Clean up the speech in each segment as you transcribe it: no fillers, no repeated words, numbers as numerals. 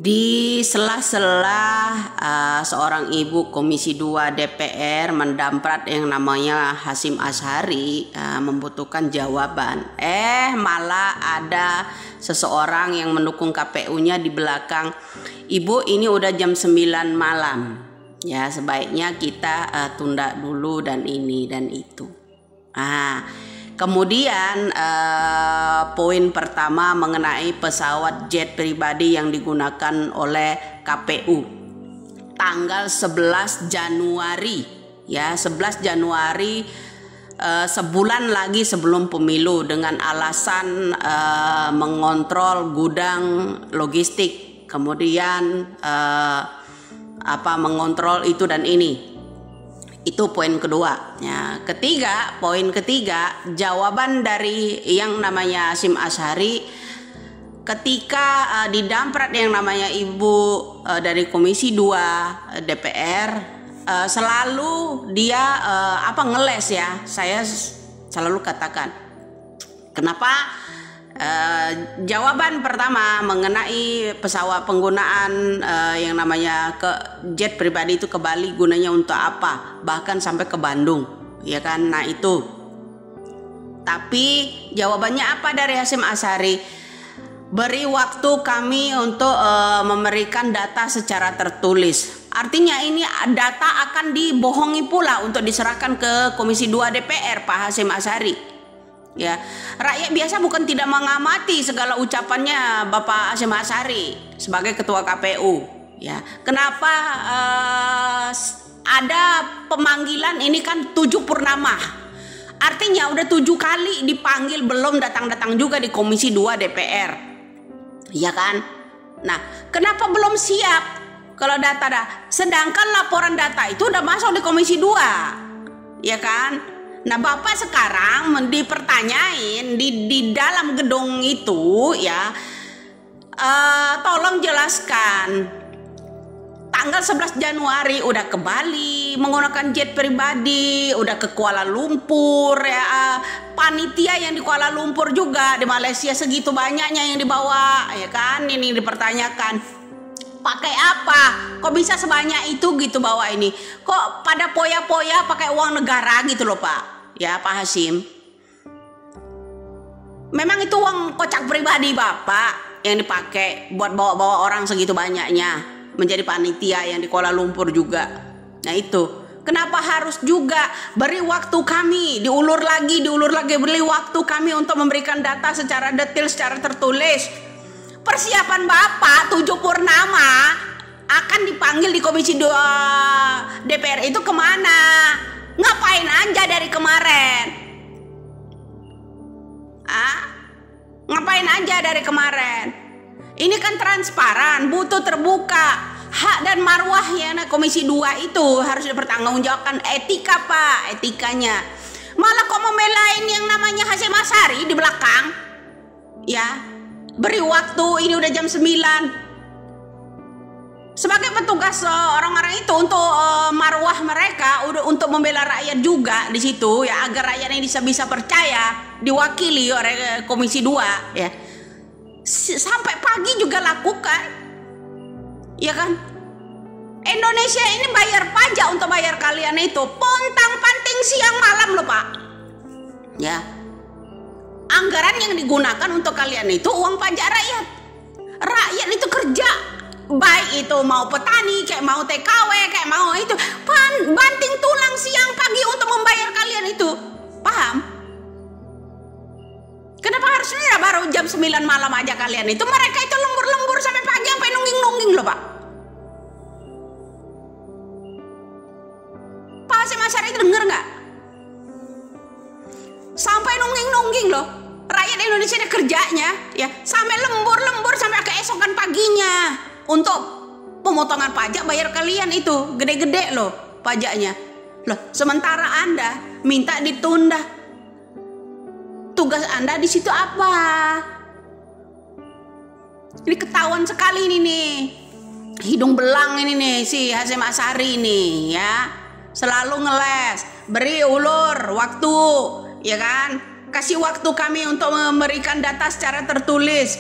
Di sela-sela seorang ibu Komisi 2 DPR mendamprat yang namanya Hasyim Asyhari membutuhkan jawaban. Malah ada seseorang yang mendukung KPU-nya di belakang. Ibu, ini udah jam 9 malam. Ya, sebaiknya kita tunda dulu dan ini dan itu. Kemudian poin pertama mengenai pesawat jet pribadi yang digunakan oleh KPU tanggal 11 Januari ya, 11 Januari sebulan lagi sebelum pemilu dengan alasan mengontrol gudang logistik, kemudian mengontrol itu dan ini. Itu poin kedua. Ya, poin ketiga, jawaban dari yang namanya Hasyim Asyhari ketika didamprat yang namanya ibu dari Komisi 2 DPR, selalu dia ngeles ya. Saya selalu katakan, kenapa jawaban pertama mengenai pesawat penggunaan yang namanya jet pribadi itu ke Bali gunanya untuk apa, bahkan sampai ke Bandung, ya kan? Nah itu. Tapi jawabannya apa dari Hasyim Asyhari? Beri waktu kami untuk memberikan data secara tertulis. Artinya ini data akan dibohongi pula untuk diserahkan ke Komisi 2 DPR Pak Hasyim Asyhari. Ya, rakyat biasa bukan tidak mengamati segala ucapannya Bapak Hasyim Asyhari sebagai ketua KPU. Ya, kenapa ada pemanggilan ini kan 7 purnama? Artinya udah 7 kali dipanggil belum datang-datang juga di Komisi 2 DPR. Ya kan? Nah, kenapa belum siap kalau data sedangkan laporan data itu udah masuk di Komisi 2. Ya kan? Nah, Bapak sekarang dipertanyain di dalam gedung itu ya, tolong jelaskan tanggal 11 Januari udah ke Bali menggunakan jet pribadi, udah ke Kuala Lumpur ya, panitia yang di Kuala Lumpur juga, di Malaysia segitu banyaknya yang dibawa ya kan, ini dipertanyakan. Pakai apa? Kok bisa sebanyak itu gitu bawa ini? Kok pada poya-poya pakai uang negara gitu loh Pak? Ya Pak Hasyim. Memang itu uang kocak pribadi Bapak yang dipakai buat bawa-bawa orang segitu banyaknya menjadi panitia yang di Kuala Lumpur juga. Nah itu. Kenapa harus juga beri waktu kami, diulur lagi, beri waktu kami untuk memberikan data secara detail, secara tertulis. Persiapan Bapak 7 purnama akan dipanggil di Komisi 2 DPR itu kemana? Ngapain aja dari kemarin? Ngapain aja dari kemarin? Ini kan transparan, butuh terbuka. Hak dan marwahnya Komisi 2 itu harus dipertanggungjawabkan, etika Pak, etikanya. Malah kok membelain yang namanya Hasyim Asyhari di belakang? Ya. Beri waktu, ini udah jam 9. Sebagai petugas orang-orang itu untuk marwah mereka, udah untuk membela rakyat juga di situ ya, agar rakyat ini bisa percaya diwakili oleh Komisi 2 ya. Sampai pagi juga lakukan. Ya kan? Indonesia ini bayar pajak untuk bayar kalian itu. Pontang-panting siang malam loh Pak. Ya. Anggaran yang digunakan untuk kalian itu uang pajak rakyat. Rakyat itu kerja, baik itu mau petani, kayak mau TKW, kayak mau itu, banting tulang siang pagi untuk membayar kalian itu. Paham? Kenapa harusnya baru jam 9 malam aja kalian itu? Mereka itu lembur-lembur sampai pagi, sampai nungging-nungging loh Pak. Pak Hasyim Asyhari itu denger nggak? Sampai nungging-nungging loh. Rakyat Indonesia ini kerjanya ya sampai lembur-lembur sampai keesokan paginya untuk pemotongan pajak bayar kalian itu gede-gede loh pajaknya. Loh, sementara Anda minta ditunda. Tugas Anda di situ apa? Ini ketahuan sekali ini nih. Hidung belang ini nih si Hasyim Asyhari ini ya. Selalu ngeles, beri ulur waktu, ya kan? Kasih waktu kami untuk memberikan data secara tertulis.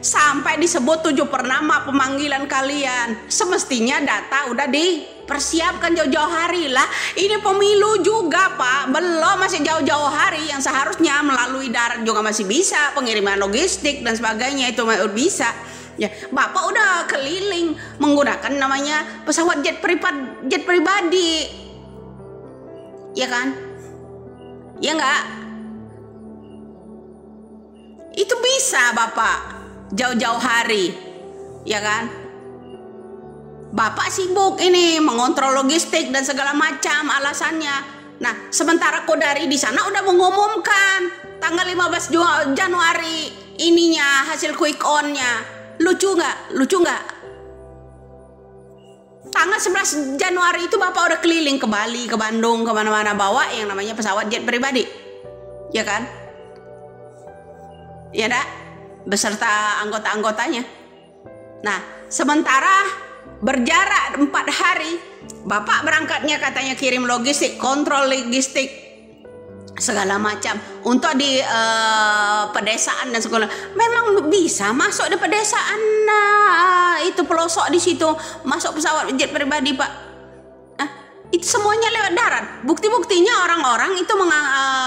sampai disebut 7/6 pemanggilan kalian. Semestinya data udah dipersiapkan jauh-jauh hari lah. Ini pemilu juga Pak, belum, masih jauh-jauh hari. Yang seharusnya melalui darat juga masih bisa, pengiriman logistik dan sebagainya itu bisa. Ya, Bapak udah keliling menggunakan namanya pesawat jet pribadi, ya kan? Ya enggak? Itu bisa Bapak jauh-jauh hari, ya kan? Bapak sibuk ini mengontrol logistik dan segala macam alasannya. Nah, sementara Kodari di sana udah mengumumkan tanggal 15 Januari ininya, hasil quick on-nya. Lucu nggak? Lucu nggak? Tanggal 11 Januari itu Bapak udah keliling ke Bali, ke Bandung, kemana-mana bawa yang namanya pesawat jet pribadi, ya kan? Ya enggak? Beserta anggota-anggotanya. Nah, sementara berjarak 4 hari, Bapak berangkatnya katanya kirim logistik, kontrol logistik, segala macam untuk di pedesaan dan segala. Memang bisa masuk di pedesaan, itu pelosok di situ, masuk pesawat jet pribadi Pak. Itu semuanya lewat darat. Bukti-buktinya orang-orang itu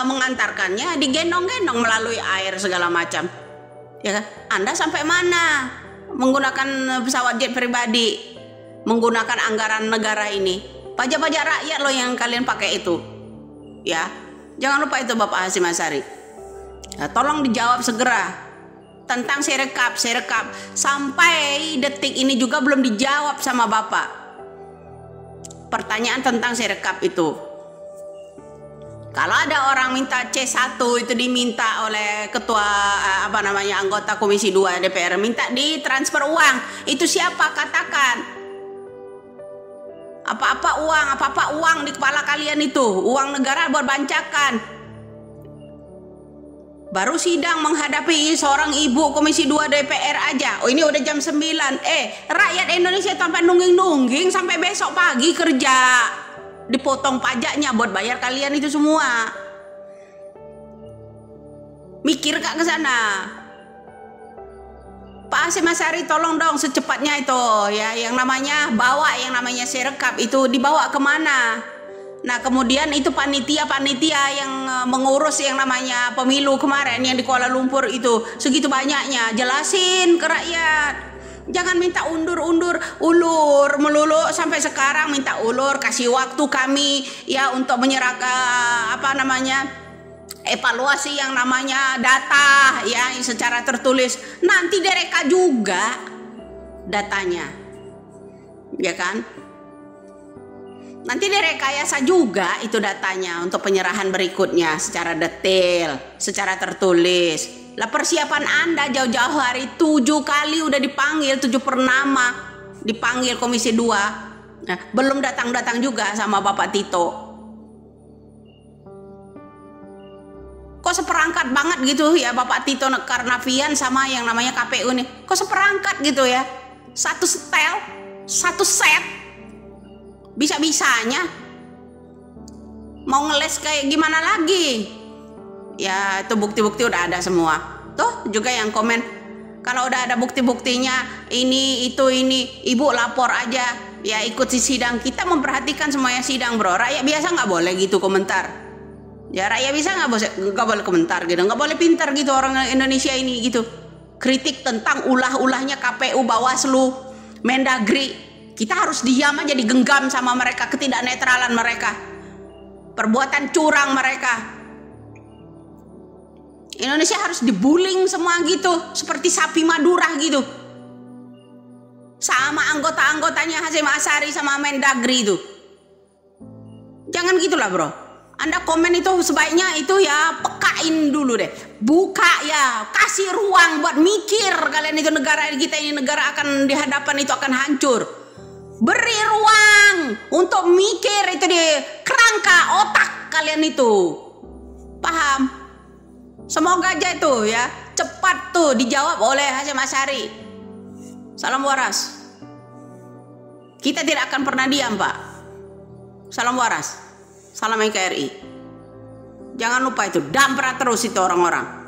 mengantarkannya digendong-gendong melalui air segala macam. Ya kan? Anda sampai mana menggunakan pesawat jet pribadi, menggunakan anggaran negara ini? Pajak-pajak rakyat loh yang kalian pakai itu. Ya, jangan lupa itu Bapak Hasyim Asyari. Ya, tolong dijawab segera tentang Sirekap. Sampai detik ini juga belum dijawab sama Bapak. Pertanyaan tentang Sirekap itu. Kalau ada orang minta C1 itu diminta oleh ketua anggota Komisi 2 DPR, minta ditransfer uang. Itu siapa? Katakan. Apa-apa uang di kepala kalian itu, uang negara buat bancakan. Baru sidang menghadapi seorang ibu Komisi 2 DPR aja. Oh, ini udah jam 9. Rakyat Indonesia sampai nungging-nungging sampai besok pagi kerja. Dipotong pajaknya buat bayar kalian itu semua. Mikir gak ke sana? Pak Hasyim Asyari tolong dong secepatnya itu ya, yang namanya Sirekap itu dibawa kemana? Nah, kemudian itu panitia yang mengurus yang namanya pemilu kemarin yang di Kuala Lumpur itu segitu banyaknya, jelasin ke rakyat. Jangan minta ulur melulu sampai sekarang, minta ulur, kasih waktu kami ya untuk menyerahkan evaluasi yang namanya data ya secara tertulis. Nanti direka juga datanya, ya kan? Nanti direkayasa juga itu datanya untuk penyerahan berikutnya secara detail, secara tertulis. Lah persiapan Anda jauh-jauh hari 7 kali udah dipanggil, 7/6 dipanggil Komisi 2. Nah, belum datang-datang juga sama Bapak Tito. Kok seperangkat banget gitu ya Bapak Tito Karnavian sama yang namanya KPU nih. Kok seperangkat gitu ya? Satu setel, satu set. Bisa-bisanya mau ngeles kayak gimana lagi? Ya itu bukti-bukti udah ada semua. Tuh juga yang komen, kalau udah ada bukti-buktinya ini ibu lapor aja ya, ikuti sidang. Kita memperhatikan semuanya sidang bro. Rakyat biasa nggak boleh gitu komentar. Ya rakyat bisa nggak boleh komentar gitu, nggak boleh pintar gitu orang Indonesia ini gitu. Kritik tentang ulah-ulahnya KPU, Bawaslu, Mendagri. Kita harus diam aja, digenggam sama mereka, ketidaknetralan mereka, perbuatan curang mereka. Indonesia harus dibuling semua gitu, seperti sapi Madura gitu. Sama anggota-anggotanya Hasyim Asyari sama Mendagri itu. Jangan gitulah bro. Anda komen itu sebaiknya itu ya pekain dulu deh. Buka ya, kasih ruang buat mikir kalian itu. Negara kita ini negara akan di hadapan itu akan hancur. Beri ruang untuk mikir itu di kerangka otak kalian itu. Paham? Semoga aja itu ya cepat tuh dijawab oleh Hasyim Asyari. Salam waras. Kita tidak akan pernah diam Pak. Salam waras. Salam NKRI. Jangan lupa itu damprat terus itu orang-orang.